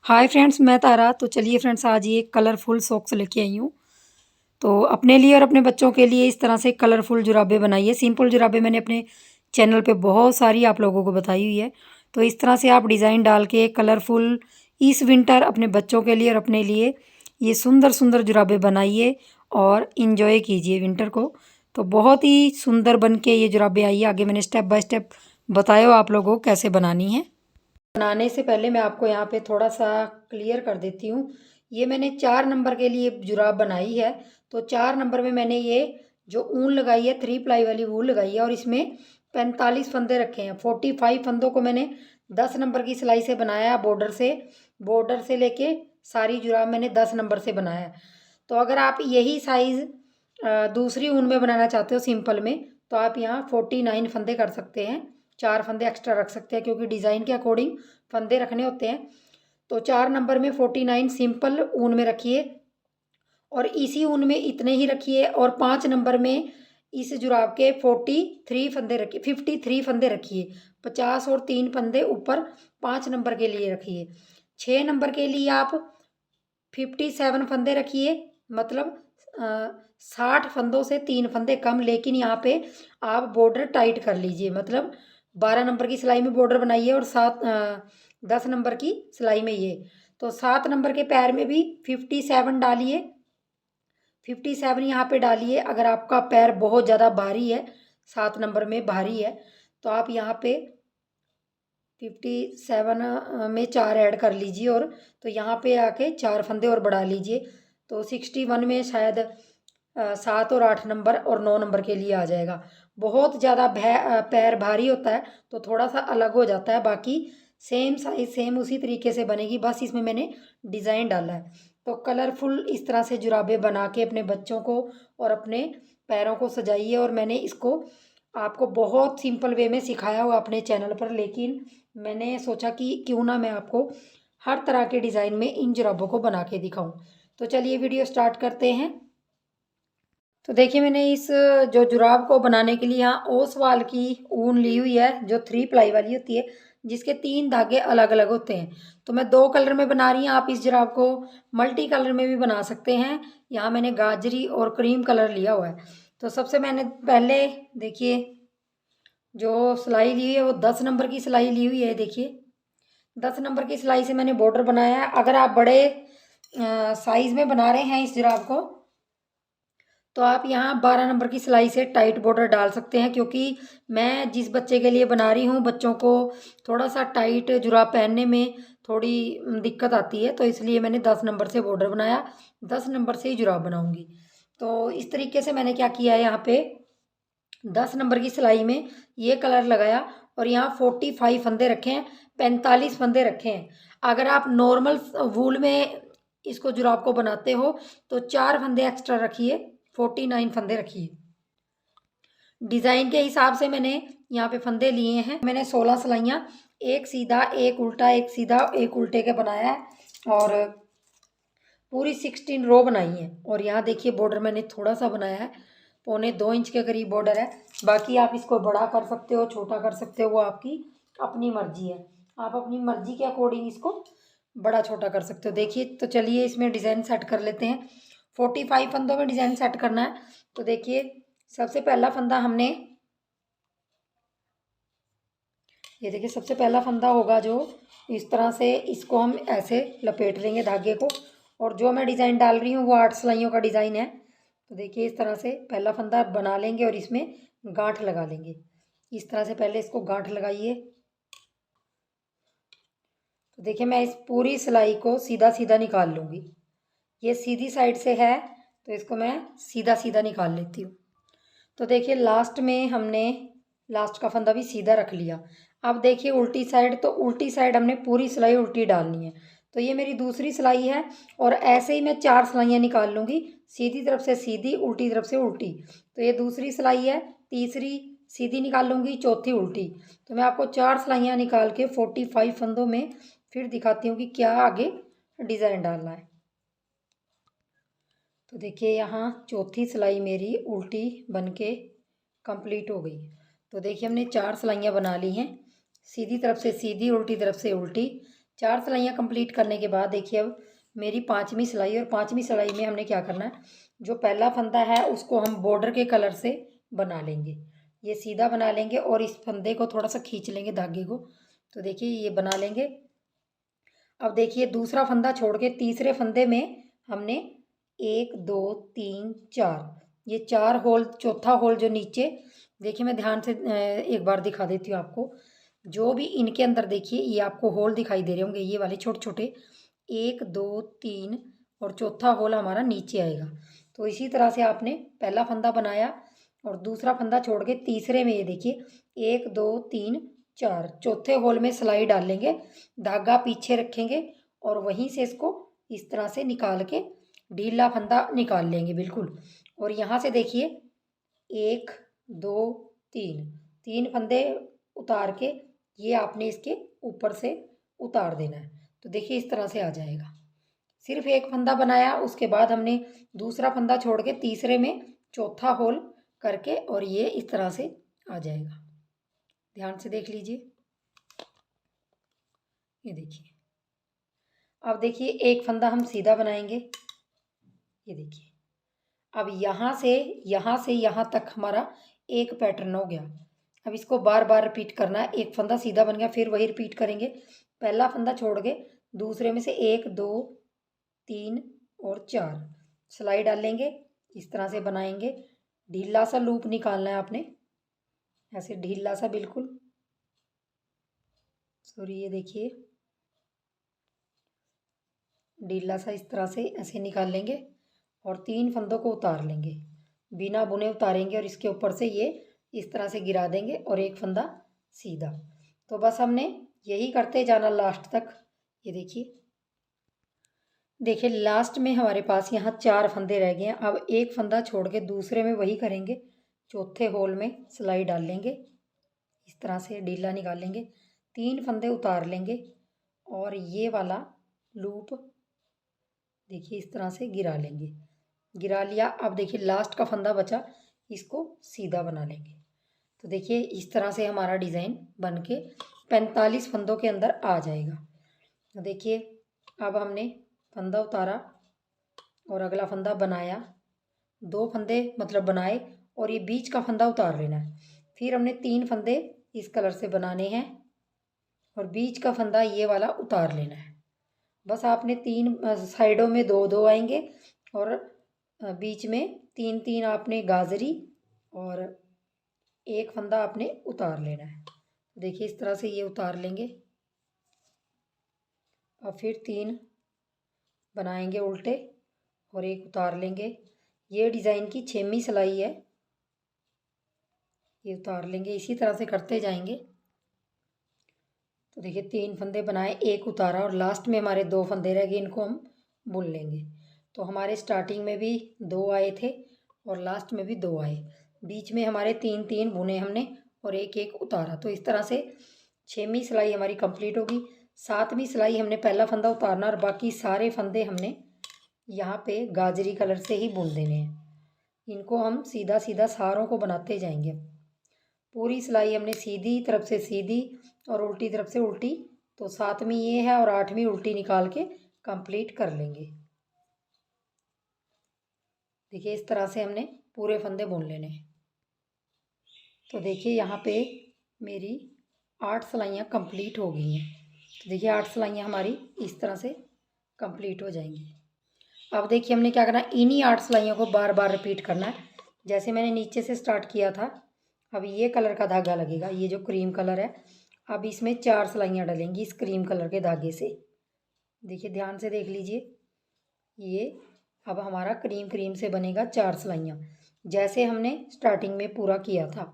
Hi friends, मैं तारा। तो चलिए फ्रेंड्स, आज ये कलरफुल सॉक्स लेके आई हूँ। तो अपने लिए और अपने बच्चों के लिए इस तरह से कलरफुल जुराबे बनाइए। सिंपल जुराबे मैंने अपने चैनल पे बहुत सारी आप लोगों को बताई हुई है। तो इस तरह से आप डिज़ाइन डाल के कलरफुल इस विंटर अपने बच्चों के लिए और अपने लिए ये सुंदर सुंदर जुराबे बनाइए और इन्जॉय कीजिए विंटर को। तो बहुत ही सुंदर बन के ये जुराबे आई है। आगे मैंने स्टेप बाय स्टेप बताया आप लोगों को कैसे बनानी है। बनाने से पहले मैं आपको यहाँ पे थोड़ा सा क्लियर कर देती हूँ। ये मैंने 4 नंबर के लिए जुराब बनाई है। तो 4 नंबर में मैंने ये जो ऊन लगाई है 3 प्लाई वाली ऊन लगाई है और इसमें 45 फंदे रखे हैं। 45 फंदों को मैंने 10 नंबर की सिलाई से बनाया। बॉर्डर से लेके सारी जुराब मैंने 10 नंबर से बनाया है। तो अगर आप यही साइज़ दूसरी ऊन में बनाना चाहते हो सिंपल में, तो आप यहाँ 49 फंदे कर सकते हैं। 4 फंदे एक्स्ट्रा रख सकते हैं क्योंकि डिज़ाइन के अकॉर्डिंग फंदे रखने होते हैं। तो 4 नंबर में 49 सिंपल ऊन में रखिए और इसी ऊन में इतने ही रखिए। और 5 नंबर में इस जुराब के 43 फंदे रखिए, 53 फंदे रखिए। 50 और 3 फंदे ऊपर 5 नंबर के लिए रखिए। 6 नंबर के लिए आप 57 फंदे रखिए। मतलब 60 फंदों से 3 फंदे कम। लेकिन यहाँ पे आप बॉर्डर टाइट कर लीजिए। मतलब 12 नंबर की सिलाई में बॉर्डर बनाइए और 10 नंबर की सिलाई में ये। तो 7 नंबर के पैर में भी 57 डालिए। 57 यहाँ पे डालिए। अगर आपका पैर बहुत ज़्यादा भारी है, 7 नंबर में भारी है, तो आप यहाँ पे 57 में 4 ऐड कर लीजिए। और तो यहाँ पे आके 4 फंदे और बढ़ा लीजिए। तो 61 में शायद 7 और 8 नंबर और 9 नंबर के लिए आ जाएगा। बहुत ज़्यादा पैर भारी होता है तो थोड़ा सा अलग हो जाता है। बाकी सेम साइज सेम उसी तरीके से बनेगी, बस इसमें मैंने डिज़ाइन डाला है। तो कलरफुल इस तरह से जुराबे बना के अपने बच्चों को और अपने पैरों को सजाइए। और मैंने इसको आपको बहुत सिंपल वे में सिखाया हुआ अपने चैनल पर, लेकिन मैंने सोचा कि क्यों ना मैं आपको हर तरह के डिज़ाइन में इन जुराबों को बना के दिखाऊं। तो चलिए वीडियो स्टार्ट करते हैं। तो देखिए, मैंने इस जो जुराब को बनाने के लिए यहाँ ओसवाल की ऊन ली हुई है जो 3 प्लाई वाली होती है, जिसके 3 धागे अलग अलग होते हैं। तो मैं 2 कलर में बना रही हूँ। आप इस जुराब को मल्टी कलर में भी बना सकते हैं। यहाँ मैंने गाजरी और क्रीम कलर लिया हुआ है। तो सबसे मैंने पहले देखिए जो सिलाई ली हुई है वो 10 नंबर की सिलाई ली हुई है। देखिए 10 नंबर की सिलाई से मैंने बॉर्डर बनाया है। अगर आप बड़े साइज में बना रहे हैं इस जुराब को, तो आप यहाँ 12 नंबर की सिलाई से टाइट बॉर्डर डाल सकते हैं। क्योंकि मैं जिस बच्चे के लिए बना रही हूँ, बच्चों को थोड़ा सा टाइट जुराब पहनने में थोड़ी दिक्कत आती है, तो इसलिए मैंने 10 नंबर से बॉर्डर बनाया। 10 नंबर से ही जुराब बनाऊंगी। तो इस तरीके से मैंने क्या किया है, यहाँ पे 10 नंबर की सिलाई में ये कलर लगाया और यहाँ 45 फंदे रखे हैं, 45 फंदे रखे हैं। अगर आप नॉर्मल वूल में इसको जुराब को बनाते हो तो 4 फंदे एक्स्ट्रा रखिए, 49 फंदे रखिए। डिज़ाइन के हिसाब से मैंने यहाँ पे फंदे लिए हैं। मैंने 16 सिलाइयाँ, एक सीधा एक उल्टा एक सीधा एक उल्टे के बनाया है और पूरी 16 रो बनाई है। और यहाँ देखिए बॉर्डर मैंने थोड़ा सा बनाया है, 1.25 इंच के करीब बॉर्डर है। बाकी आप इसको बड़ा कर सकते हो, छोटा कर सकते हो, वो आपकी अपनी मर्जी है। आप अपनी मर्जी के अकॉर्डिंग इसको बड़ा छोटा कर सकते हो। देखिए, तो चलिए इसमें डिज़ाइन सेट कर लेते हैं। 45 फंदों में डिज़ाइन सेट करना है। तो देखिए, सबसे पहला फंदा हमने, ये देखिए सबसे पहला फंदा होगा जो इस तरह से, इसको हम ऐसे लपेट लेंगे धागे को। और जो मैं डिज़ाइन डाल रही हूँ वो 8 सिलाइयों का डिज़ाइन है। तो देखिए इस तरह से पहला फंदा बना लेंगे और इसमें गांठ लगा लेंगे। इस तरह से पहले इसको गांठ लगाइए। तो देखिए मैं इस पूरी सिलाई को सीधा सीधा निकाल लूँगी। ये सीधी साइड से है तो इसको मैं सीधा सीधा निकाल लेती हूँ। तो देखिए लास्ट में हमने लास्ट का फंदा भी सीधा रख लिया। अब देखिए उल्टी साइड, तो उल्टी साइड हमने पूरी सिलाई उल्टी डालनी है। तो ये मेरी दूसरी सिलाई है और ऐसे ही मैं 4 सिलाइयाँ निकाल लूँगी, सीधी तरफ से सीधी, उल्टी तरफ से उल्टी। तो ये दूसरी सिलाई है, तीसरी सीधी निकाल लूँगी, चौथी उल्टी। तो मैं आपको 4 सिलाइयाँ निकाल के 45 फंदों में फिर दिखाती हूँ कि क्या आगे डिज़ाइन डालना है। तो देखिए यहाँ चौथी सिलाई मेरी उल्टी बन के कंप्लीट हो गई। तो देखिए हमने 4 सिलाइयाँ बना ली हैं, सीधी तरफ से सीधी, उल्टी तरफ से उल्टी। 4 सिलाइयाँ कंप्लीट करने के बाद देखिए अब मेरी 5वीं सिलाई, और 5वीं सिलाई में हमने क्या करना है, जो पहला फंदा है उसको हम बॉर्डर के कलर से बना लेंगे। ये सीधा बना लेंगे और इस फंदे को थोड़ा सा खींच लेंगे धागे को। तो देखिए ये बना लेंगे। अब देखिए दूसरा फंदा छोड़ के तीसरे फंदे में हमने 1 2 3 4 ये 4 होल, चौथा होल जो नीचे, देखिए मैं ध्यान से एक बार दिखा देती हूँ आपको। जो भी इनके अंदर देखिए ये आपको होल दिखाई दे रहे होंगे, ये वाले छोटे छोटे, 1 2 3, और चौथा होल हमारा नीचे आएगा। तो इसी तरह से आपने पहला फंदा बनाया और दूसरा फंदा छोड़ के तीसरे में ये देखिए 1 2 3 4, चौथे होल में सिलाई डाल लेंगे, धागा पीछे रखेंगे और वहीं से इसको इस तरह से निकाल के ढीला फंदा निकाल लेंगे बिल्कुल। और यहाँ से देखिए 1 2 3, 3 फंदे उतार के ये आपने इसके ऊपर से उतार देना है। तो देखिए इस तरह से आ जाएगा। सिर्फ एक फंदा बनाया, उसके बाद हमने दूसरा फंदा छोड़ के तीसरे में चौथा होल करके, और ये इस तरह से आ जाएगा। ध्यान से देख लीजिए, ये देखिए। अब देखिए एक फंदा हम सीधा बनाएंगे, ये देखिए। अब यहाँ से यहाँ तक हमारा एक पैटर्न हो गया। अब इसको बार बार रिपीट करना है। एक फंदा सीधा बन गया, फिर वही रिपीट करेंगे। पहला फंदा छोड़ के दूसरे में से 1 2 3 और 4 सिलाई डालेंगे, इस तरह से बनाएंगे। ढीला सा लूप निकालना है आपने, ऐसे ढीला सा बिल्कुल। सॉरी, ये देखिए ढीला सा इस तरह से ऐसे निकाल लेंगे और 3 फंदों को उतार लेंगे, बिना बुने उतारेंगे और इसके ऊपर से ये इस तरह से गिरा देंगे और एक फंदा सीधा। तो बस हमने यही करते जाना लास्ट तक। ये देखिए लास्ट में हमारे पास यहाँ 4 फंदे रह गए हैं। अब एक फंदा छोड़ के दूसरे में वही करेंगे, चौथे होल में सिलाई डाल लेंगे, इस तरह से ढीला निकाल लेंगे, 3 फंदे उतार लेंगे और ये वाला लूप देखिए इस तरह से गिरा लेंगे। गिरा लिया। अब देखिए लास्ट का फंदा बचा, इसको सीधा बना लेंगे। तो देखिए इस तरह से हमारा डिज़ाइन बन के 45 फंदों के अंदर आ जाएगा। तो देखिए अब हमने फंदा उतारा और अगला फंदा बनाया, 2 फंदे मतलब बनाए और ये बीच का फंदा उतार लेना है। फिर हमने 3 फंदे इस कलर से बनाने हैं और बीच का फंदा ये वाला उतार लेना है। बस आपने 3 साइडों में 2 2 आएंगे और बीच में 3 3 आपने गाजरी और एक फंदा आपने उतार लेना है। देखिए इस तरह से ये उतार लेंगे। अब फिर 3 बनाएंगे उल्टे और एक उतार लेंगे। ये डिज़ाइन की 6वीं सिलाई है, ये उतार लेंगे। इसी तरह से करते जाएंगे। तो देखिए 3 फंदे बनाए, एक उतारा और लास्ट में हमारे 2 फंदे रह गए, इनको हम बुन लेंगे। तो हमारे स्टार्टिंग में भी 2 आए थे और लास्ट में भी 2 आए, बीच में हमारे 3 3 बुने हमने और एक एक उतारा। तो इस तरह से 6वीं सिलाई हमारी कंप्लीट होगी। 7वीं सिलाई हमने पहला फंदा उतारना और बाकी सारे फंदे हमने यहाँ पे गाजरी कलर से ही बुन देने हैं। इनको हम सीधा सीधा सारों को बनाते जाएंगे। पूरी सिलाई हमने सीधी तरफ से सीधी और उल्टी तरफ से उल्टी, तो 7वीं ये है और 8वीं उल्टी निकाल के कंप्लीट कर लेंगे। देखिए इस तरह से हमने पूरे फंदे बुन लेने हैं। तो देखिए यहाँ पे मेरी 8 सिलाइयाँ कंप्लीट हो गई हैं। तो देखिए 8 सिलाइयाँ हमारी इस तरह से कंप्लीट हो जाएंगी। अब देखिए हमने क्या करना है, इन्हीं 8 सिलाइयों को बार बार रिपीट करना है। जैसे मैंने नीचे से स्टार्ट किया था, अब ये कलर का धागा लगेगा, ये जो क्रीम कलर है। अब इसमें 4 सिलाइयाँ डलेंगी इस क्रीम कलर के धागे से। देखिए ध्यान से देख लीजिए, ये अब हमारा क्रीम क्रीम से बनेगा 4 सिलाइयाँ, जैसे हमने स्टार्टिंग में पूरा किया था।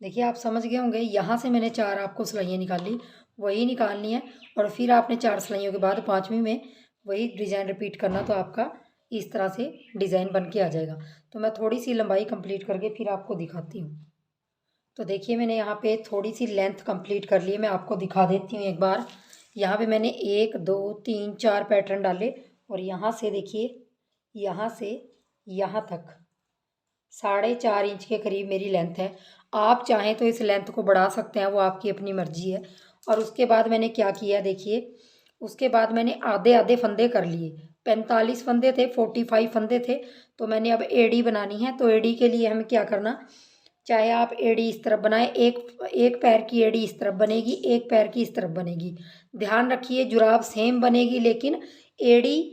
देखिए आप समझ गए होंगे, यहाँ से मैंने 4 आपको सिलाइयाँ निकाली, वही निकालनी है और फिर आपने 4 सिलाइयों के बाद 5वीं में वही डिज़ाइन रिपीट करना। तो आपका इस तरह से डिज़ाइन बन के आ जाएगा। तो मैं थोड़ी सी लंबाई कंप्लीट करके फिर आपको दिखाती हूँ। तो देखिए मैंने यहाँ पे थोड़ी सी लेंथ कंप्लीट कर ली है, मैं आपको दिखा देती हूँ एक बार। यहाँ पे मैंने 1 2 3 4 पैटर्न डाले और यहाँ से देखिए, यहाँ से यहाँ तक 4.5 इंच के करीब मेरी लेंथ है। आप चाहें तो इस लेंथ को बढ़ा सकते हैं, वो आपकी अपनी मर्जी है। और उसके बाद मैंने क्या किया देखिए, उसके बाद मैंने आधे आधे फंदे कर लिए। 45 फंदे थे, 45 फंदे थे। तो मैंने अब एड़ी बनानी है। तो एड़ी के लिए हमें क्या करना, चाहे आप एड़ी इस तरफ बनाएं, एक पैर की एड़ी इस तरफ बनेगी, एक पैर की इस तरफ बनेगी। ध्यान रखिए जुराब सेम बनेगी, लेकिन एड़ी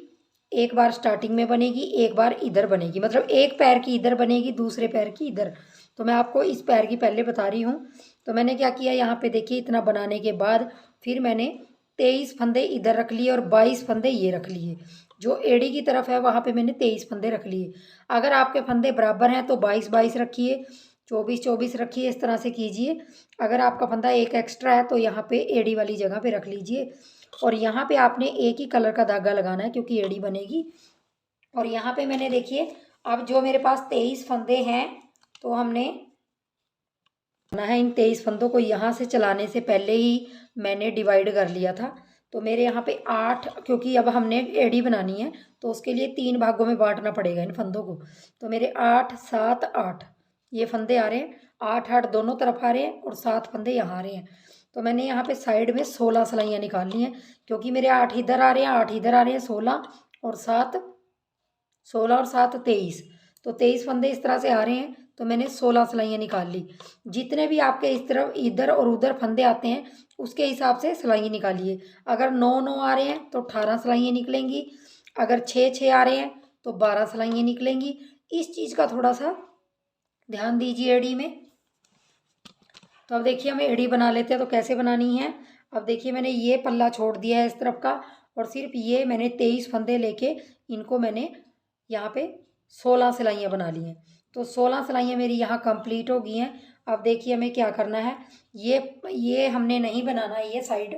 एक बार स्टार्टिंग में बनेगी, एक बार इधर बनेगी। मतलब एक पैर की इधर बनेगी, दूसरे पैर की इधर। तो मैं आपको इस पैर की पहले बता रही हूँ। तो मैंने क्या किया, यहाँ पे देखिए इतना बनाने के बाद फिर मैंने 23 फंदे इधर रख लिए और 22 फंदे ये रख लिए। जो एड़ी की तरफ है वहाँ पे मैंने 23 फंदे रख लिए। अगर आपके फंदे बराबर हैं तो 22 22 रखिए, 24 24 रखिए, इस तरह से कीजिए। अगर आपका फंदा एक एक्स्ट्रा है तो यहाँ पे एड़ी वाली जगह पे रख लीजिए। और यहाँ पे आपने एक ही कलर का धागा लगाना है क्योंकि एड़ी बनेगी। और यहाँ पे मैंने देखिए, अब जो मेरे पास 23 फंदे हैं, तो हमने है इन 23 फंदों को यहाँ से चलाने से पहले ही मैंने डिवाइड कर लिया था। तो मेरे यहाँ पे 8, क्योंकि अब हमने एड़ी बनानी है तो उसके लिए 3 भागों में बांटना पड़ेगा इन फंदों को। तो मेरे 8 7 8 ये फंदे आ रहे हैं, 8 8 दोनों तरफ आ रहे हैं और 7 फंदे यहाँ आ रहे हैं। तो मैंने यहाँ पे साइड में 16 सिलाइयाँ निकालनी हैं, क्योंकि मेरे 8 इधर आ रहे हैं, 8 इधर आ रहे हैं, 16 और 7 16 और 7 23। तो 23 फंदे इस तरह से आ रहे हैं। तो मैंने 16 सिलाइयाँ निकाल ली। जितने भी आपके इस तरफ इधर और उधर फंदे आते हैं उसके हिसाब से सिलाइयाँ निकालिए। अगर 9 9 आ रहे हैं तो 18 सिलाइयाँ निकलेंगी। अगर 6 6 आ रहे हैं तो 12 सिलाइयाँ निकलेंगी। इस चीज़ का थोड़ा सा ध्यान दीजिए एड़ी में। तो अब देखिए हमें एड़ी बना लेते हैं। तो कैसे बनानी है, अब देखिए मैंने ये पल्ला छोड़ दिया है इस तरफ का, और सिर्फ ये मैंने 23 फंदे लेके इनको मैंने यहाँ पे 16 सिलाइयाँ बना ली हैं। तो 16 सिलाइयाँ मेरी यहाँ कंप्लीट हो गई हैं। अब देखिए हमें क्या करना है, ये हमने नहीं बनाना है ये साइड,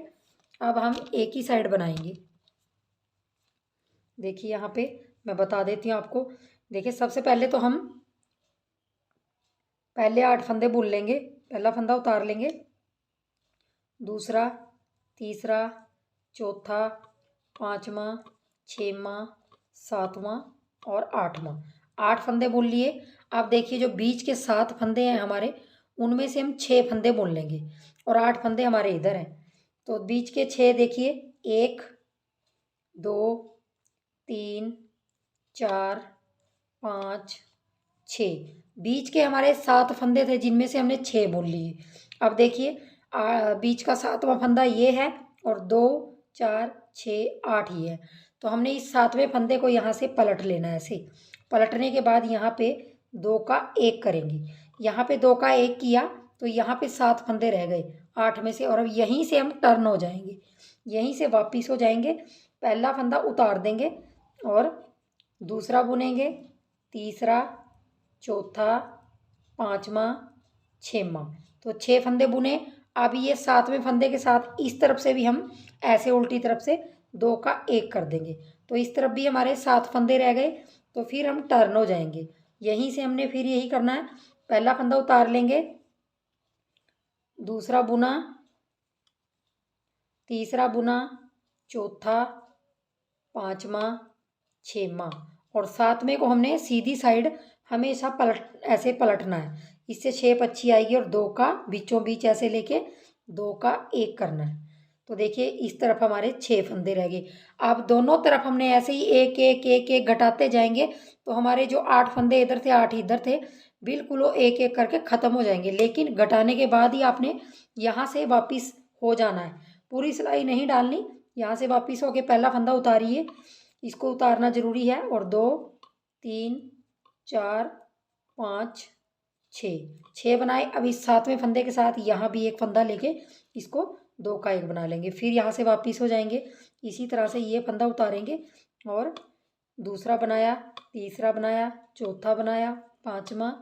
अब हम एक ही साइड बनाएंगे। देखिए यहाँ पे मैं बता देती हूँ आपको। देखिए सबसे पहले तो हम पहले 8 फंदे बुन लेंगे। पहला फंदा उतार लेंगे, दूसरा, तीसरा, चौथा, पाँचवा, छठवां, सातवां और 8वां। 8 फंदे बुन लिए। अब देखिए जो बीच के 7 फंदे हैं हमारे, उनमें से हम 6 फंदे बुन लेंगे और 8 फंदे हमारे इधर हैं। तो बीच के 6 देखिए, 1 2 3 4 5 6। बीच के हमारे 7 फंदे थे जिनमें से हमने 6 बुन लिए। अब देखिए बीच का 7वां फंदा ये है और 2 4 6 8 ही है। तो हमने इस 7वें फंदे को यहाँ से पलट लेना है। ऐसे पलटने के बाद यहाँ पे 2 का 1 करेंगे। यहाँ पे 2 का 1 किया तो यहाँ पे 7 फंदे रह गए 8 में से, और अब यहीं से हम टर्न हो जाएंगे, यहीं से वापिस हो जाएंगे। पहला फंदा उतार देंगे और दूसरा बुनेंगे, तीसरा, चौथा, पाँचवा, छठवां। तो 6 फंदे बुने। अब ये 7वें फंदे के साथ इस तरफ से भी हम ऐसे उल्टी तरफ से 2 का 1 कर देंगे। तो इस तरफ भी हमारे 7 फंदे रह गए। तो फिर हम टर्न हो जाएंगे, यहीं से हमने फिर यही करना है। पहला फंदा उतार लेंगे, दूसरा बुना, तीसरा बुना, चौथा, पाँचवा, छठवां और 7वें को हमने सीधी साइड हमेशा ऐसे पलटना है। इससे शेप अच्छी आएगी। और 2 का बीचों बीच ऐसे लेके 2 का 1 करना है। तो देखिए इस तरफ हमारे 6 फंदे रह गए। अब दोनों तरफ हमने ऐसे ही एक एक एक एक घटाते जाएंगे। तो हमारे जो 8 फंदे इधर थे 8 इधर थे, बिल्कुल वो एक एक करके ख़त्म हो जाएंगे। लेकिन घटाने के बाद ही आपने यहाँ से वापिस हो जाना है, पूरी सिलाई नहीं डालनी। यहाँ से वापिस होके पहला फंदा उतारिए, इसको उतारना ज़रूरी है। और 2 3 4 5 6 बनाए। अब इस 7वें फंदे के साथ यहाँ भी एक फंदा लेके इसको 2 का 1 बना लेंगे। फिर यहाँ से वापिस हो जाएंगे। इसी तरह से ये फंदा उतारेंगे और दूसरा बनाया, तीसरा बनाया, चौथा बनाया, पाँचवा,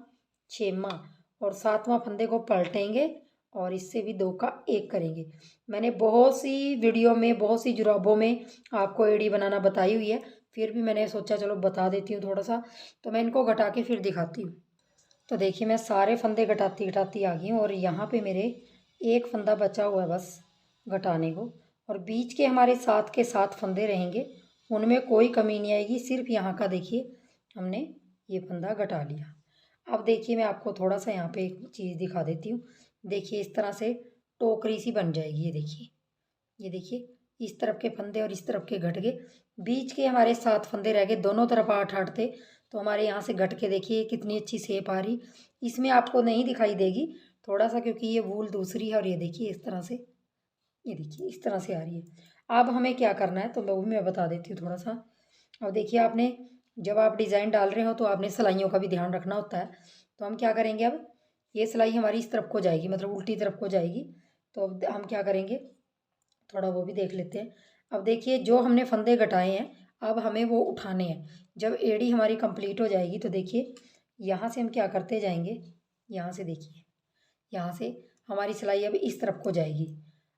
छठवां और 7वां फंदे को पलटेंगे और इससे भी 2 का 1 करेंगे। मैंने बहुत सी वीडियो में, बहुत सी जुराबों में आपको एड़ी बनाना बताई हुई है, फिर भी मैंने सोचा चलो बता देती हूँ थोड़ा सा। तो मैं इनको घटा के फिर दिखाती हूँ। तो देखिए मैं सारे फंदे घटाती घटाती आ गई हूँ और यहाँ पे मेरे एक फंदा बचा हुआ है बस घटाने को। और बीच के हमारे 7 के 7 फंदे रहेंगे, उनमें कोई कमी नहीं आएगी। सिर्फ यहाँ का देखिए हमने ये फंदा घटा लिया। अब देखिए मैं आपको थोड़ा सा यहाँ पे एक चीज़ दिखा देती हूँ। देखिए इस तरह से टोकरी सी बन जाएगी, ये देखिए इस तरफ के फंदे और इस तरफ के घट गए, बीच के हमारे 7 फंदे रह गए, दोनों तरफ 8-8 थे। तो हमारे यहाँ से घट के देखिए कितनी अच्छी शेप आ रही। इसमें आपको नहीं दिखाई देगी थोड़ा सा, क्योंकि ये वूल दूसरी है। और ये देखिए इस तरह से, ये देखिए इस तरह से आ रही है। अब हमें क्या करना है तो वो भी मैं बता देती हूँ थोड़ा सा। अब देखिए आपने जब आप डिज़ाइन डाल रहे हो तो आपने सिलाइयों का भी ध्यान रखना होता है। तो हम क्या करेंगे, अब ये सिलाई हमारी इस तरफ को जाएगी, मतलब उल्टी तरफ को जाएगी। तो अब हम क्या करेंगे, थोड़ा वो भी देख लेते हैं। अब देखिए जो हमने फंदे घटाए हैं अब हमें वो उठाने हैं। जब एड़ी हमारी कंप्लीट हो जाएगी तो देखिए यहाँ से हम क्या करते जाएंगे, यहाँ से देखिए, यहाँ से हमारी सिलाई अब इस तरफ को जाएगी।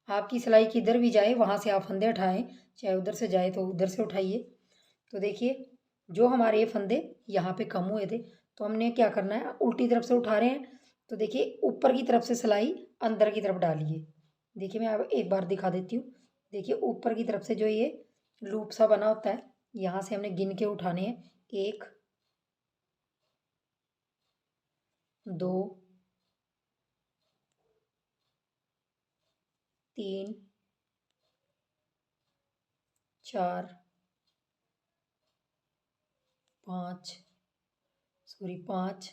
आपकी सिलाई किधर भी जाए वहाँ से आप फंदे उठाएं, चाहे उधर से जाए तो उधर से उठाइए। तो देखिए जो हमारे ये फंदे यहाँ पे कम हुए थे तो हमने क्या करना है, उल्टी तरफ से उठा रहे हैं। तो देखिए ऊपर की तरफ से सिलाई अंदर की तरफ डालिए। देखिए मैं अब एक बार दिखा देती हूँ। देखिए ऊपर की तरफ से जो ये लूप सा बना होता है, यहाँ से हमने गिन के उठाने हैं। 1 2 3 4 5 5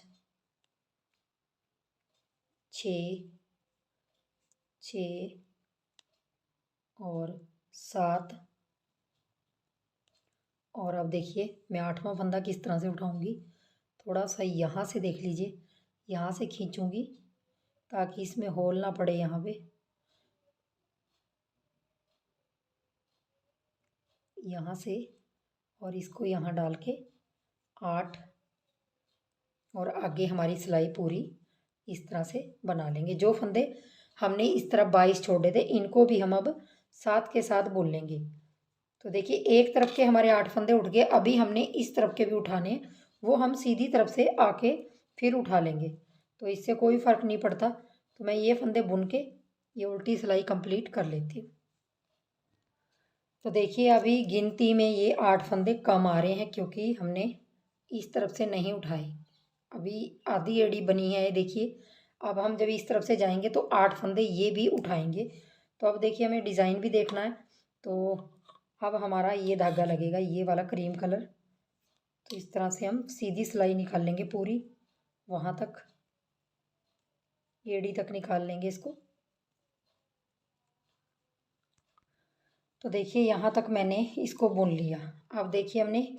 6 6 और 7। और अब देखिए मैं 8वां फंदा किस तरह से उठाऊंगी, थोड़ा सा यहाँ से देख लीजिए, यहाँ से खींचूंगी ताकि इसमें होल ना पड़े यहाँ पे। यहाँ से और इसको यहाँ डाल के 8 और आगे हमारी सिलाई पूरी इस तरह से बना लेंगे। जो फंदे हमने इस तरफ 22 छोड़े थे इनको भी हम अब 7 के साथ बुन लेंगे। तो देखिए एक तरफ के हमारे 8 फंदे उठ गए, अभी हमने इस तरफ के भी उठाने, वो हम सीधी तरफ से आके फिर उठा लेंगे। तो इससे कोई फ़र्क नहीं पड़ता। तो मैं ये फंदे बुन के ये उल्टी सिलाई कंप्लीट कर लेती हूँ। तो देखिए अभी गिनती में ये 8 फंदे कम आ रहे हैं क्योंकि हमने इस तरफ से नहीं उठाए। अभी आधी एड़ी बनी है देखिए। अब हम जब इस तरफ से जाएंगे तो 8 फंदे ये भी उठाएंगे। तो अब देखिए हमें डिज़ाइन भी देखना है। तो अब हमारा ये धागा लगेगा, ये वाला क्रीम कलर। तो इस तरह से हम सीधी सिलाई निकाल लेंगे पूरी, वहाँ तक एड़ी तक निकाल लेंगे इसको। तो देखिए यहाँ तक मैंने इसको बुन लिया। अब देखिए हमने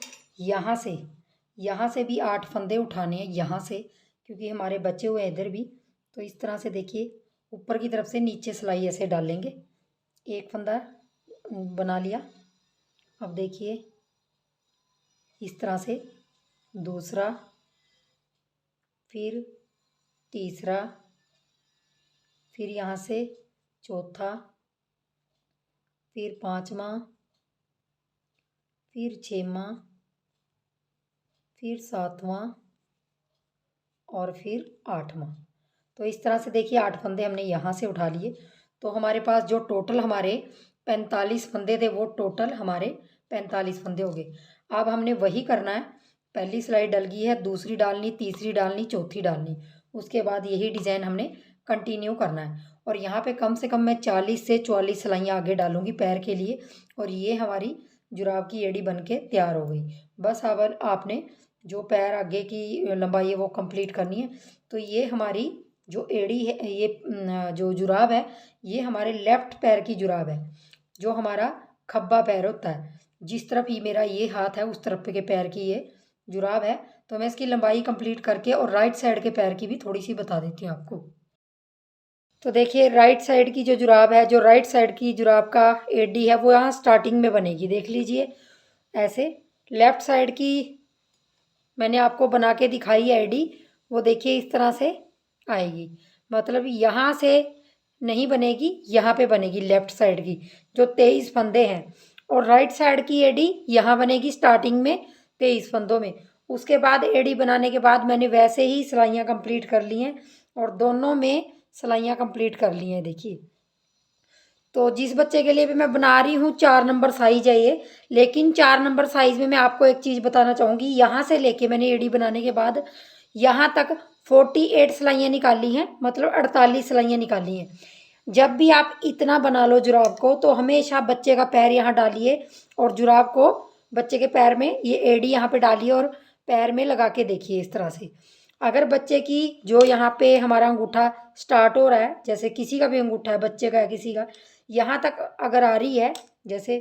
यहाँ से भी 8 फंदे उठाने हैं, यहाँ से, क्योंकि हमारे बचे हुए इधर भी। तो इस तरह से देखिए ऊपर की तरफ से नीचे सिलाई ऐसे डालेंगे। एक फंदा बना लिया। अब देखिए इस तरह से दूसरा, फिर तीसरा, फिर यहाँ से चौथा, फिर 5वां, फिर 6वां, फिर 7वां और फिर 8वां। तो इस तरह से देखिए 8 फंदे हमने यहाँ से उठा लिए। तो हमारे पास जो टोटल हमारे 45 फंदे थे वो टोटल हमारे 45 फंदे हो गए। अब हमने वही करना है, पहली सिलाई डल गई है, दूसरी डालनी, तीसरी डालनी, चौथी डालनी, उसके बाद यही डिज़ाइन हमने कंटिन्यू करना है। और यहाँ पे कम से कम मैं 40 से 44 सिलाइयाँ आगे डालूँगी पैर के लिए। और ये हमारी जुराब की एड़ी बन के तैयार हो गई। बस अब आपने जो पैर आगे की लंबाई है वो कंप्लीट करनी है। तो ये हमारी जो एड़ी है, ये जो जुराब है, ये हमारे लेफ्ट पैर की जुराब है, जो हमारा खब्बा पैर होता है। जिस तरफ ही मेरा ये हाथ है उस तरफ के पैर की ये जुराब है। तो मैं इसकी लंबाई कंप्लीट करके और राइट साइड के पैर की भी थोड़ी सी बता देती हूँ आपको। तो देखिए राइट साइड की जो जुराब है, जो राइट साइड की जुराब का एडी है वो यहाँ स्टार्टिंग में बनेगी, देख लीजिए ऐसे। लेफ्ट साइड की मैंने आपको बना के दिखाई है एडी, वो देखिए इस तरह से आएगी। मतलब यहाँ से नहीं बनेगी, यहाँ पे बनेगी लेफ्ट साइड की जो 23 फंदे हैं। और राइट साइड की एडी यहाँ बनेगी स्टार्टिंग में 23 फंदों में। उसके बाद एडी बनाने के बाद मैंने वैसे ही सिलाइयाँ कंप्लीट कर ली हैं और दोनों में सिलाइयाँ कंप्लीट कर ली हैं देखिए। तो जिस बच्चे के लिए भी मैं बना रही हूँ 4 नंबर साइज है ये, लेकिन 4 नंबर साइज में मैं आपको एक चीज़ बताना चाहूँगी, यहाँ से लेके मैंने एड़ी बनाने के बाद यहाँ तक 48 सिलाइयाँ निकाली हैं, मतलब 48 सिलाइयाँ निकाली हैं। जब भी आप इतना बना लो जुराब को तो हमेशा बच्चे का पैर यहाँ डालिए और जुराब को बच्चे के पैर में ये एड़ी यहाँ पे डालिए और पैर में लगा के देखिए इस तरह से। अगर बच्चे की जो यहाँ पे हमारा अंगूठा स्टार्ट हो रहा है, जैसे किसी का भी अंगूठा है, बच्चे का है किसी का, यहाँ तक अगर आ रही है, जैसे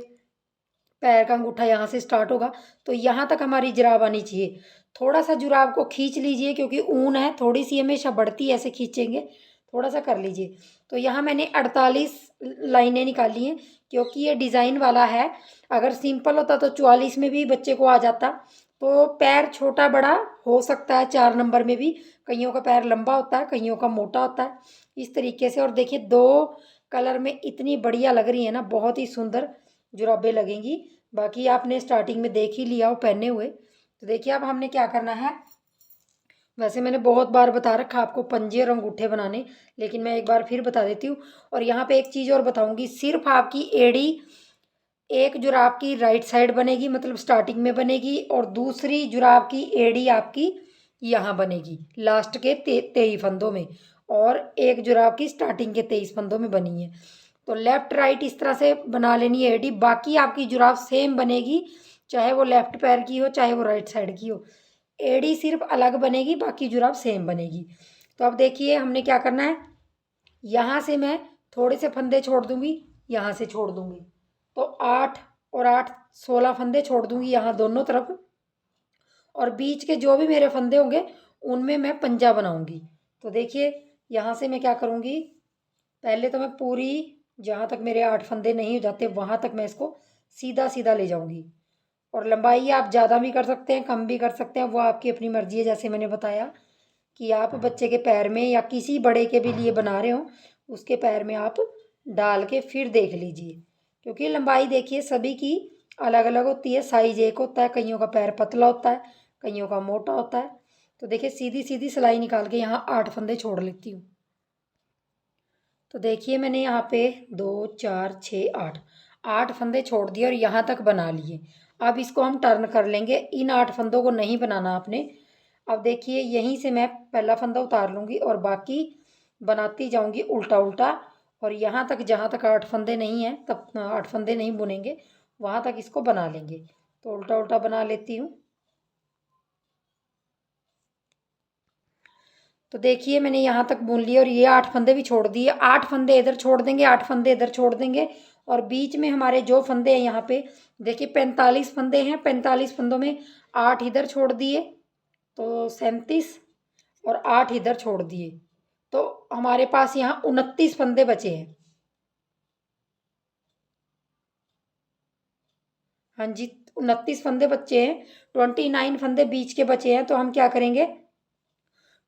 पैर का अंगूठा यहाँ से स्टार्ट होगा तो यहाँ तक हमारी जुराब आनी चाहिए। थोड़ा सा जुराब को खींच लीजिए क्योंकि ऊन है, थोड़ी सी हमेशा बढ़ती है, ऐसे खींचेंगे थोड़ा सा कर लीजिए। तो यहाँ मैंने 48 लाइनें निकाली हैं क्योंकि ये डिज़ाइन वाला है। अगर सिंपल होता तो 44 में भी बच्चे को आ जाता। तो पैर छोटा बड़ा हो सकता है 4 नंबर में भी, कईयों का पैर लंबा होता है, कईयों का मोटा होता है, इस तरीके से। और देखिए 2 कलर में इतनी बढ़िया लग रही है ना, बहुत ही सुंदर जुराबें लगेंगी। बाकी आपने स्टार्टिंग में देख ही लिया वो पहने हुए। तो देखिए अब हमने क्या करना है, वैसे मैंने बहुत बार बता रखा आपको पंजे और अंगूठे बनाने, लेकिन मैं एक बार फिर बता देती हूँ। और यहाँ पे एक चीज़ और बताऊँगी, सिर्फ आपकी एड़ी एक जुराब की राइट साइड बनेगी, मतलब स्टार्टिंग में बनेगी, और दूसरी जुराब की एड़ी आपकी यहाँ बनेगी लास्ट के 23 फंदों में, और एक जुराब की स्टार्टिंग के 23 फंदों में बनी है। तो लेफ्ट राइट इस तरह से बना लेनी है एडी। बाकी आपकी जुराब सेम बनेगी, चाहे वो लेफ्ट पैर की हो चाहे वो राइट साइड की हो, एडी सिर्फ अलग बनेगी, बाकी जुराब सेम बनेगी। तो अब देखिए हमने क्या करना है, यहाँ से मैं थोड़े से फंदे छोड़ दूंगी, यहाँ से छोड़ दूंगी, तो 8 और 8 16 फंदे छोड़ दूंगी यहाँ दोनों तरफ। और बीच के जो भी मेरे फंदे होंगे उनमें मैं पंजा बनाऊंगी। तो देखिए यहाँ से मैं क्या करूँगी, पहले तो मैं पूरी जहाँ तक मेरे 8 फंदे नहीं हो जाते वहाँ तक मैं इसको सीधा सीधा ले जाऊँगी। और लंबाई आप ज़्यादा भी कर सकते हैं, कम भी कर सकते हैं, वो आपकी अपनी मर्ज़ी है। जैसे मैंने बताया कि आप बच्चे के पैर में या किसी बड़े के भी लिए बना रहे हो, उसके पैर में आप डाल के फिर देख लीजिए, क्योंकि लंबाई देखिए सभी की अलग अलग होती है, साइज एक होता है, कईयों का पैर पतला होता है, कईयों का मोटा होता है। तो देखिए सीधी सीधी सिलाई निकाल के यहाँ 8 फंदे छोड़ लेती हूँ। तो देखिए मैंने यहाँ पे 2 4 6 8 8 फंदे छोड़ दिए और यहाँ तक बना लिए। अब इसको हम टर्न कर लेंगे, इन 8 फंदों को नहीं बनाना आपने। अब देखिए यहीं से मैं पहला फंदा उतार लूँगी और बाकी बनाती जाऊँगी उल्टा उल्टा, और यहाँ तक जहाँ तक 8 फंदे नहीं हैं तब 8 फंदे नहीं बुनेंगे वहाँ तक इसको बना लेंगे। तो उल्टा उल्टा बना लेती हूँ। तो देखिए मैंने यहाँ तक बुन लिया और ये 8 फंदे भी छोड़ दिए। 8 फंदे इधर छोड़ देंगे, 8 फंदे इधर छोड़ देंगे, और बीच में हमारे जो फंदे हैं यहाँ पे देखिए 45 फंदे हैं, 45 फंदों में 8 इधर छोड़ दिए तो 37, और 8 इधर छोड़ दिए तो हमारे पास यहाँ 29 फंदे बचे हैं। हाँ जी, 29 फंदे बचे हैं, 29 फंदे बीच के बचे हैं। तो हम क्या करेंगे,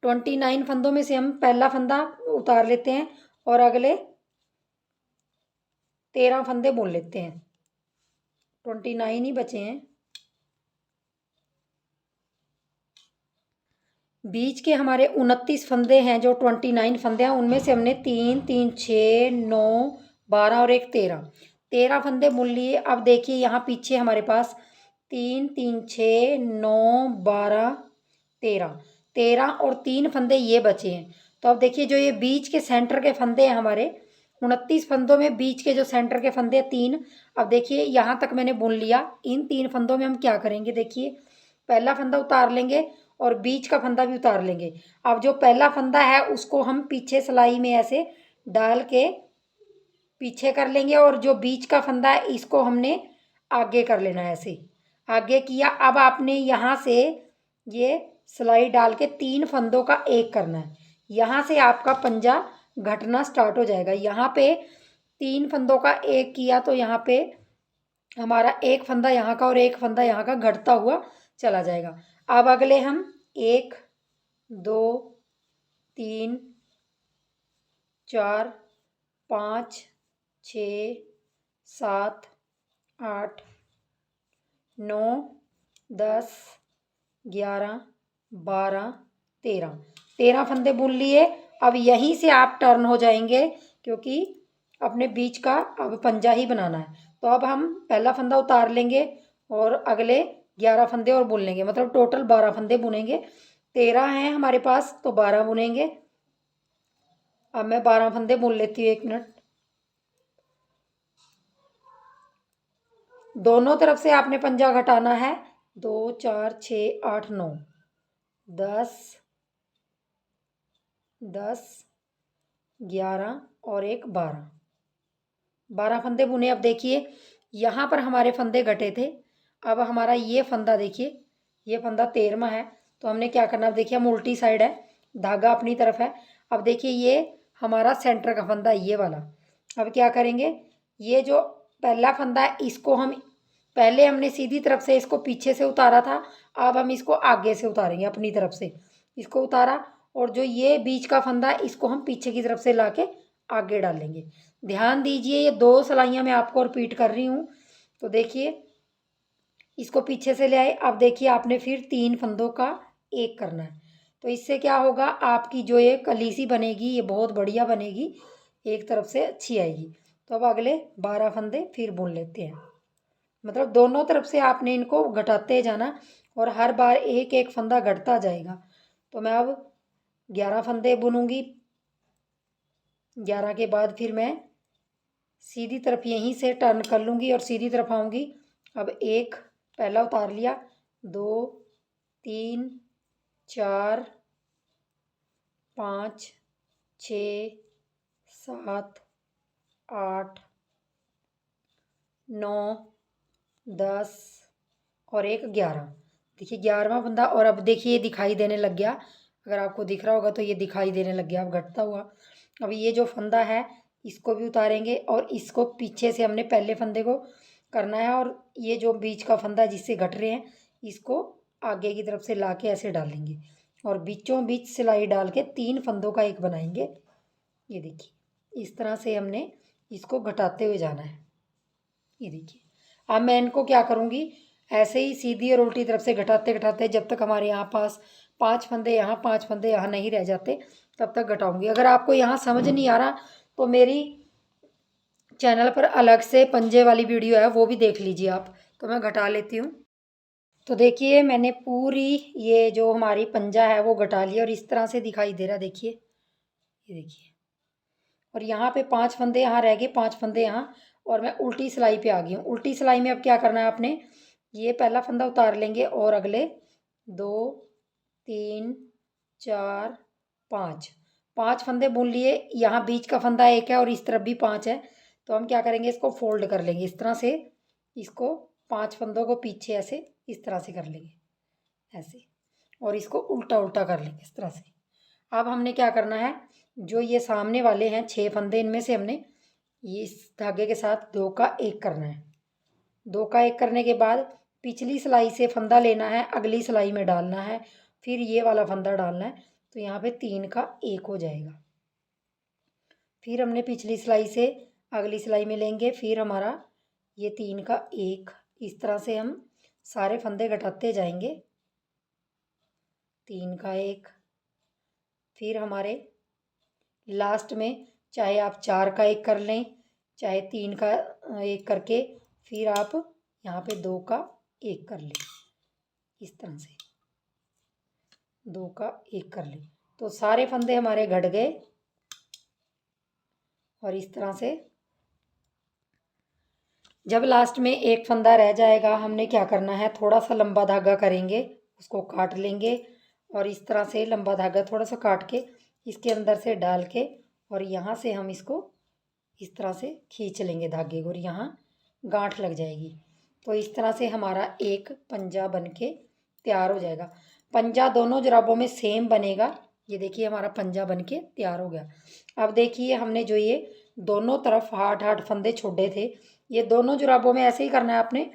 29 फंदों में से हम पहला फंदा उतार लेते हैं और अगले 13 फंदे बुन लेते हैं। 29 ही बचे हैं। बीच के हमारे 29 फंदे हैं, जो 29 फंदे हैं उनमें से हमने 3 3 6 9 12 और एक 13 फंदे बुन लिए। अब देखिए यहाँ पीछे हमारे पास 3 3 6 9 12 13 और 3 फंदे ये बचे हैं। तो अब देखिए जो ये बीच के सेंटर के फंदे हैं हमारे 29 फंदों में बीच के जो सेंटर के फंदे हैं 3, अब देखिए यहाँ तक मैंने बुन लिया। इन 3 फंदों में हम क्या करेंगे, देखिए पहला फंदा उतार लेंगे और बीच का फंदा भी उतार लेंगे। अब जो पहला फंदा है उसको हम पीछे सिलाई में ऐसे डाल के पीछे कर लेंगे, और जो बीच का फंदा है इसको हमने आगे कर लेना है, ऐसे आगे किया। अब आपने यहाँ से ये सिलाई डाल के 3 फंदों का एक करना है, यहाँ से आपका पंजा घटना स्टार्ट हो जाएगा। यहाँ पे 3 फंदों का एक किया तो यहाँ पे हमारा एक फंदा यहाँ का और एक फंदा यहाँ का घटता हुआ चला जाएगा। अब अगले हम 1 2 3 4 5 6 7 8 9 10 11 12 13 फंदे बुन लिए। अब यहीं से आप टर्न हो जाएंगे क्योंकि अपने बीच का अब पंजा ही बनाना है। तो अब हम पहला फंदा उतार लेंगे और अगले 11 फंदे और बुन लेंगे, मतलब टोटल 12 फंदे बुनेंगे। 13 हैं हमारे पास, तो 12 बुनेंगे। अब मैं 12 फंदे बुन लेती हूँ, 1 मिनट। दोनों तरफ से आपने पंजा घटाना है। 2 4 6 8 9 10 10 11 और एक 12 फंदे बुने। अब देखिए यहाँ पर हमारे फंदे घटे थे। अब हमारा ये फंदा देखिए, ये फंदा 13वां है। तो हमने क्या करना, अब देखिए हम उल्टी साइड है, धागा अपनी तरफ है। अब देखिए ये हमारा सेंटर का फंदा है, ये वाला। अब क्या करेंगे, ये जो पहला फंदा है इसको हम, पहले हमने सीधी तरफ से इसको पीछे से उतारा था, अब हम इसको आगे से उतारेंगे, अपनी तरफ से इसको उतारा। और जो ये बीच का फंदा है इसको हम पीछे की तरफ से लाके आगे डालेंगे। ध्यान दीजिए, ये 2 सिलाइयाँ मैं आपको रिपीट कर रही हूँ। तो देखिए इसको पीछे से ले आए। अब देखिए आपने फिर 3 फंदों का एक करना है। तो इससे क्या होगा, आपकी जो ये कलीसी बनेगी ये बहुत बढ़िया बनेगी, एक तरफ से अच्छी आएगी। तो अब अगले 12 फंदे फिर बुन लेते हैं। मतलब दोनों तरफ से आपने इनको घटाते जाना और हर बार एक एक फंदा घटता जाएगा। तो मैं अब 11 फंदे बुनूंगी। 11 के बाद फिर मैं सीधी तरफ यहीं से टर्न कर लूँगी और सीधी तरफ आऊँगी। अब एक पहला उतार लिया, 2 3 4 5 6 7 8 9 10 और एक 11। देखिए 11वां फंदा। और अब देखिए ये दिखाई देने लग गया, अगर आपको दिख रहा होगा तो ये दिखाई देने लग गया अब घटता हुआ। अब ये जो फंदा है इसको भी उतारेंगे और इसको पीछे से हमने पहले फंदे को करना है, और ये जो बीच का फंदा जिससे घट रहे हैं इसको आगे की तरफ से लाके ऐसे डालेंगे और बीचों बीच सिलाई डाल के 3 फंदों का एक बनाएंगे। ये देखिए इस तरह से हमने इसको घटाते हुए जाना है। ये देखिए अब मैं इनको क्या करूँगी, ऐसे ही सीधी और उल्टी तरफ से घटाते घटाते जब तक हमारे यहाँ पास 5 फंदे यहाँ 5 फंदे यहाँ नहीं रह जाते तब तक घटाऊंगी। अगर आपको यहाँ समझ नहीं आ रहा तो मेरी चैनल पर अलग से पंजे वाली वीडियो है, वो भी देख लीजिए आप। तो मैं घटा लेती हूँ। तो देखिए मैंने पूरी ये जो हमारी पंजा है वो घटा लिया और इस तरह से दिखाई दे रहा, देखिए ये देखिए। और यहाँ पे 5 फंदे यहाँ रह गए, 5 फंदे यहाँ, और मैं उल्टी सिलाई पे आ गई हूँ। उल्टी सिलाई में अब क्या करना है आपने, ये पहला फंदा उतार लेंगे और अगले 2 3 4 5 फंदे बुन लिए। यहाँ बीच का फंदा एक है और इस तरफ भी 5 है। तो हम क्या करेंगे, इसको फोल्ड कर लेंगे इस तरह से, इसको 5 फंदों को पीछे ऐसे इस तरह से कर लेंगे ऐसे, और इसको उल्टा उल्टा कर लेंगे इस तरह से। अब हमने क्या करना है, जो ये सामने वाले हैं 6 फंदे, इनमें से हमने ये इस धागे के साथ 2 का 1 करना है। 2 का 1 करने के बाद पिछली सिलाई से फंदा लेना है, अगली सिलाई में डालना है, फिर ये वाला फंदा डालना है। तो यहाँ पे 3 का 1 हो जाएगा। फिर हमने पिछली सिलाई से अगली सिलाई में लेंगे, फिर हमारा ये 3 का 1। इस तरह से हम सारे फंदे घटाते जाएंगे। 3 का 1, फिर हमारे लास्ट में चाहे आप 4 का 1 कर लें, चाहे 3 का 1 करके फिर आप यहाँ पे 2 का 1 कर लें। इस तरह से 2 का 1 कर लें तो सारे फंदे हमारे घट गए। और इस तरह से जब लास्ट में एक फंदा रह जाएगा, हमने क्या करना है, थोड़ा सा लंबा धागा करेंगे, उसको काट लेंगे और इस तरह से लंबा धागा थोड़ा सा काट के इसके अंदर से डाल के और यहाँ से हम इसको इस तरह से खींच लेंगे धागे को, और यहाँ गांठ लग जाएगी। तो इस तरह से हमारा एक पंजा बन के तैयार हो जाएगा। पंजा दोनों जुराबों में सेम बनेगा। ये देखिए हमारा पंजा बन के तैयार हो गया। अब देखिए हमने जो ये दोनों तरफ 8-8 फंदे छोड़े थे, ये दोनों जुराबों में ऐसे ही करना है आपने।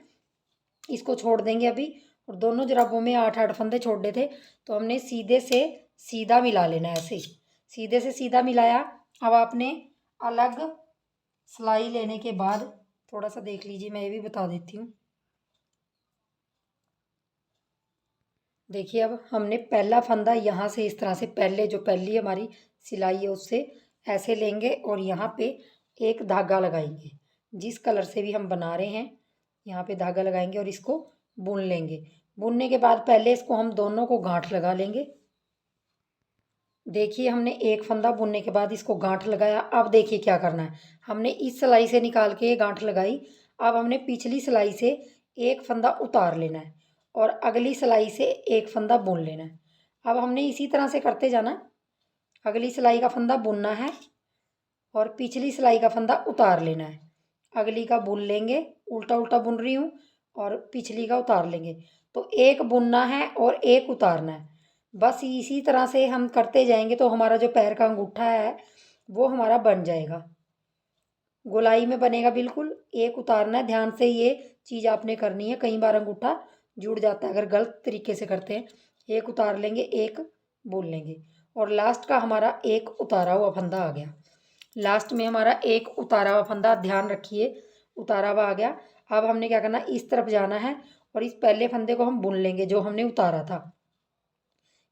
इसको छोड़ देंगे अभी, और दोनों जुराबों में 8-8 फंदे छोड़े थे तो हमने सीधे से सीधा मिला लेना है, ऐसे सीधे से सीधा मिलाया। अब आपने अलग सिलाई लेने के बाद थोड़ा सा देख लीजिए, मैं ये भी बता देती हूँ। देखिए अब हमने पहला फंदा यहाँ से इस तरह से, पहले जो पहली हमारी सिलाई है उससे ऐसे लेंगे और यहाँ पे एक धागा लगाएंगे, जिस कलर से भी हम बना रहे हैं यहाँ पे धागा लगाएंगे और इसको बुन लेंगे। बुनने के बाद पहले इसको हम दोनों को गांठ लगा लेंगे देखिए हमने एक फंदा बुनने के बाद इसको गांठ लगाया। अब देखिए क्या करना है, हमने इस सिलाई से निकाल के ये गांठ लगाई। अब हमने पिछली सिलाई से एक फंदा उतार लेना है और अगली सिलाई से एक फंदा बुन लेना है। अब हमने इसी तरह से करते जाना है। अगली सिलाई का फंदा बुनना है और पिछली सिलाई का फंदा उतार लेना है। अगली का बुन लेंगे, उल्टा उल्टा बुन रही हूँ, और पिछली का उतार लेंगे। तो एक बुनना है और एक उतारना है। बस इसी तरह से हम करते जाएंगे तो हमारा जो पैर का अंगूठा है वो हमारा बन जाएगा, गोलाई में बनेगा बिल्कुल। एक उतारना है, ध्यान से ये चीज़ आपने करनी है, कई बार अंगूठा जुड़ जाता है अगर गलत तरीके से करते हैं। एक उतार लेंगे, एक बुन लेंगे, और लास्ट का हमारा एक उतारा हुआ फंदा आ गया। लास्ट में हमारा एक उतारा हुआ फंदा, ध्यान रखिए, उतारा हुआ आ गया। अब हमने क्या करना, इस तरफ जाना है और इस पहले फंदे को हम बुन लेंगे जो हमने उतारा था,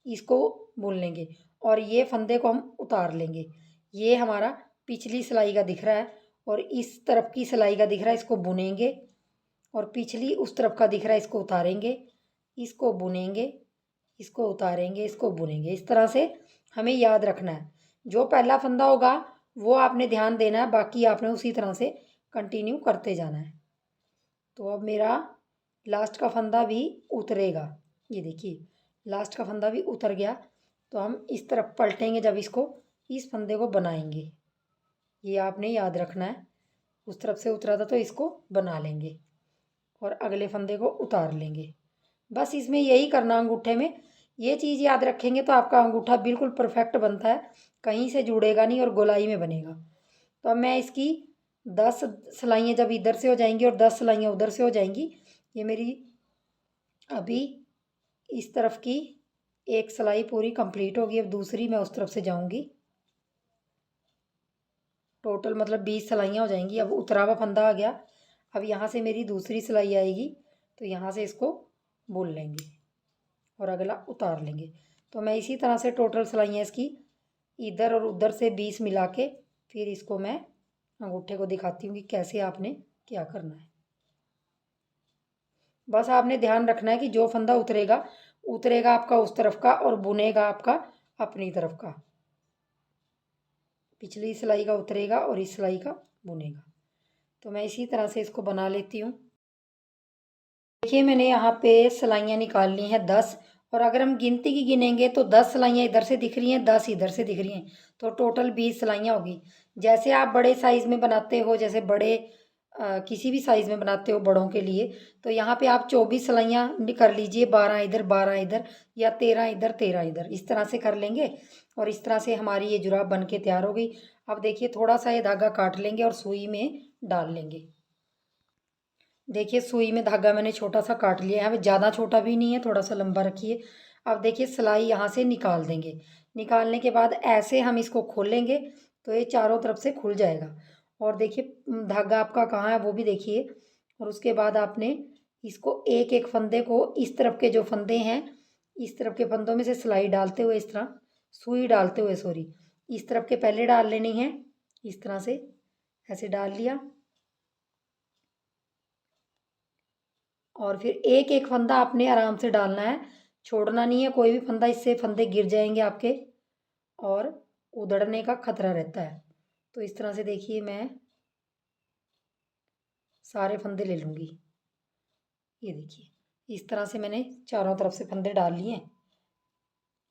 इसको बुन लेंगे और ये फंदे को हम उतार लेंगे। ये हमारा पिछली सिलाई का दिख रहा है और इस तरफ की सिलाई का दिख रहा है, इसको बुनेंगे, और पिछली उस तरफ का दिख रहा है, इसको उतारेंगे, इसको बुनेंगे, इसको उतारेंगे, इसको बुनेंगे। इस तरह से हमें याद रखना है। जो पहला फंदा होगा वो आपने ध्यान देना है, बाकी आपने उसी तरह से कंटिन्यू करते जाना है। तो अब मेरा लास्ट का फंदा भी उतरेगा, ये देखिए लास्ट का फंदा भी उतर गया। तो हम इस तरफ पलटेंगे, जब इसको इस फंदे को बनाएंगे, ये आपने याद रखना है। उस तरफ से उतरा था तो इसको बना लेंगे और अगले फंदे को उतार लेंगे। बस इसमें यही करना, अंगूठे में ये चीज़ याद रखेंगे तो आपका अंगूठा बिल्कुल परफेक्ट बनता है, कहीं से जुड़ेगा नहीं और गोलाई में बनेगा। तो अब मैं इसकी 10 सिलाइयाँ जब इधर से हो जाएंगी और 10 सिलाइयाँ उधर से हो जाएंगी, ये मेरी अभी इस तरफ की एक सिलाई पूरी कंप्लीट होगी। अब दूसरी मैं उस तरफ से जाऊंगी, टोटल मतलब 20 सिलाइयाँ हो जाएंगी। अब उतरा हुआ फंदा आ गया, अब यहाँ से मेरी दूसरी सिलाई आएगी, तो यहाँ से इसको बुन लेंगे और अगला उतार लेंगे। तो मैं इसी तरह से टोटल सिलाइयाँ इसकी इधर और उधर से 20 मिला के फिर इसको मैं अंगूठे को दिखाती हूँ कि कैसे आपने क्या करना है। बस आपने ध्यान रखना है कि जो फंदा उतरेगा, उतरेगा आपका उस तरफ का और बुनेगा आपका अपनी तरफ का। पिछली सिलाई का उतरेगा और इस सिलाई का बुनेगा। तो मैं इसी तरह से इसको बना लेती हूँ। देखिए मैंने यहाँ पे सिलाइयाँ निकाल ली हैं 10, और अगर हम गिनती की गिनेंगे तो 10 सिलाइयाँ इधर से दिख रही हैं, 10 इधर से दिख रही हैं, तो टोटल 20 सिलाइयाँ होगी। जैसे आप बड़े साइज़ में बनाते हो, जैसे बड़े किसी भी साइज़ में बनाते हो बड़ों के लिए, तो यहाँ पे आप 24 सिलाइयाँ कर लीजिए, 12 इधर 12 इधर, या 13 इधर 13 इधर, इस तरह से कर लेंगे। और इस तरह से हमारी ये जुराब बन के तैयार हो गई। अब देखिए थोड़ा सा ये धागा काट लेंगे और सुई में डाल लेंगे। देखिए सुई में धागा मैंने छोटा सा काट लिया है, यहाँ पे ज़्यादा छोटा भी नहीं है, थोड़ा सा लंबा रखिए। अब देखिए सिलाई यहाँ से निकाल देंगे। निकालने के बाद ऐसे हम इसको खोलेंगे तो ये चारों तरफ से खुल जाएगा। और देखिए धागा आपका कहाँ है वो भी देखिए। और उसके बाद आपने इसको एक एक फंदे को, इस तरफ के जो फंदे हैं, इस तरफ के फंदों में से सिलाई डालते हुए, इस तरह सुई डालते हुए, सॉरी, इस तरफ के पहले डाल लेनी है, इस तरह से ऐसे डाल लिया। और फिर एक एक फंदा आपने आराम से डालना है, छोड़ना नहीं है कोई भी फंदा, इससे फंदे गिर जाएंगे आपके और उधड़ने का खतरा रहता है। तो इस तरह से देखिए मैं सारे फंदे ले लूँगी। ये देखिए इस तरह से मैंने चारों तरफ से फंदे डाल लिए हैं।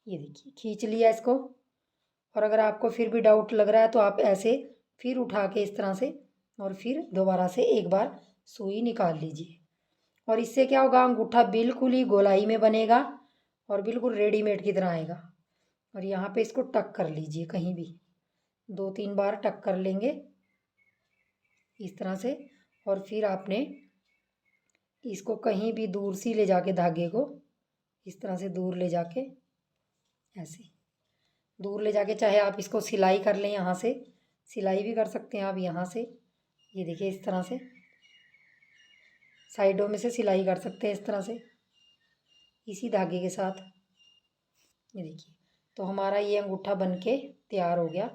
ये देखिए खींच लिया इसको। और अगर आपको फिर भी डाउट लग रहा है तो आप ऐसे फिर उठा के इस तरह से और फिर दोबारा से एक बार सुई निकाल लीजिए। और इससे क्या होगा, अंगूठा बिल्कुल ही गोलाई में बनेगा और बिल्कुल रेडीमेड की तरह आएगा। और यहाँ पे इसको टक कर लीजिए, कहीं भी 2-3 बार टक कर लेंगे इस तरह से। और फिर आपने इसको कहीं भी दूर सी ले जाके धागे को इस तरह से दूर ले जाके, ऐसे दूर ले जाके, चाहे आप इसको सिलाई कर लें, यहाँ से सिलाई भी कर सकते हैं आप यहाँ से। ये देखिए इस तरह से साइडों में से सिलाई कर सकते हैं इस तरह से इसी धागे के साथ। ये देखिए तो हमारा ये अंगूठा बन के तैयार हो गया।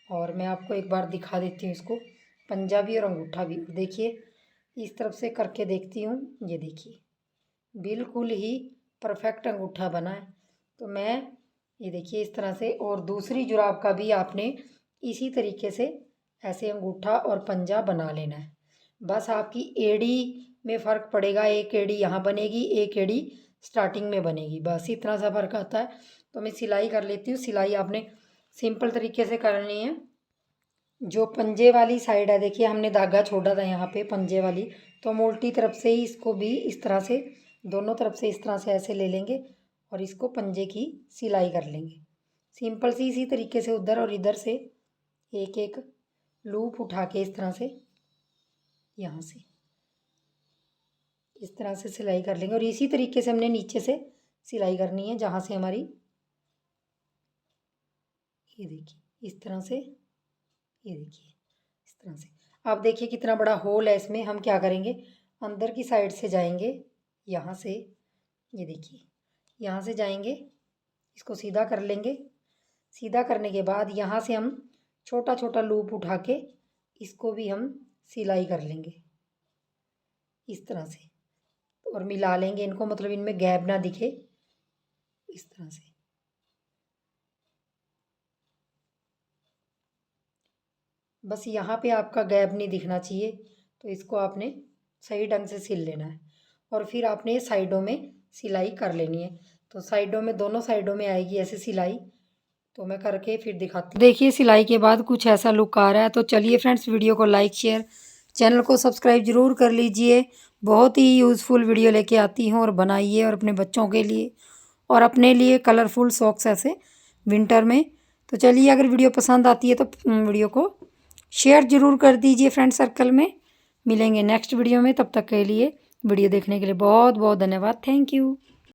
और मैं आपको एक बार दिखा देती हूँ इसको, पंजा भी और अंगूठा भी। देखिए इस तरफ से करके देखती हूँ, ये देखिए बिल्कुल ही परफेक्ट अंगूठा बना है। तो मैं ये देखिए इस तरह से। और दूसरी जुराब का भी आपने इसी तरीके से ऐसे अंगूठा और पंजा बना लेना है। बस आपकी एड़ी में फ़र्क पड़ेगा, एक एड़ी यहाँ बनेगी, एक एड़ी स्टार्टिंग में बनेगी, बस इतना सा फ़र्क आता है। तो मैं सिलाई कर लेती हूँ। सिलाई आपने सिंपल तरीके से करनी है। जो पंजे वाली साइड है, देखिए हमने धागा छोड़ा था यहाँ पे पंजे वाली, तो हम उल्टी तरफ से ही इसको भी इस तरह से दोनों तरफ से इस तरह से ऐसे ले लेंगे और इसको पंजे की सिलाई कर लेंगे। सिंपल सी इसी तरीके से उधर और इधर से एक एक लूप उठा के इस तरह से यहाँ से इस तरह से सिलाई कर लेंगे। और इसी तरीके से हमने नीचे से सिलाई करनी है, जहाँ से हमारी, ये देखिए इस तरह से, ये देखिए इस तरह से। अब देखिए कितना बड़ा होल है इसमें। हम क्या करेंगे, अंदर की साइड से जाएंगे यहाँ से, ये देखिए यहाँ से जाएंगे, इसको सीधा कर लेंगे। सीधा करने के बाद यहाँ से हम छोटा छोटा लूप उठा के इसको भी हम सिलाई कर लेंगे इस तरह से, और मिला लेंगे इनको, मतलब इनमें गैप ना दिखे, इस तरह से। बस यहाँ पे आपका गैप नहीं दिखना चाहिए, तो इसको आपने सही ढंग से सिल लेना है। और फिर आपने साइडों में सिलाई कर लेनी है। तो साइडों में, दोनों साइडों में आएगी ऐसे सिलाई। तो मैं करके फिर दिखाती हूँ। देखिए सिलाई के बाद कुछ ऐसा लुक आ रहा है। तो चलिए फ्रेंड्स, वीडियो को लाइक शेयर, चैनल को सब्सक्राइब ज़रूर कर लीजिए। बहुत ही यूज़फुल वीडियो लेके आती हूँ, और बनाइए और अपने बच्चों के लिए और अपने लिए कलरफुल सॉक्स ऐसे विंटर में। तो चलिए, अगर वीडियो पसंद आती है तो वीडियो को शेयर ज़रूर कर दीजिए फ्रेंड सर्कल में। मिलेंगे नेक्स्ट वीडियो में, तब तक के लिए वीडियो देखने के लिए बहुत बहुत धन्यवाद। Thank you.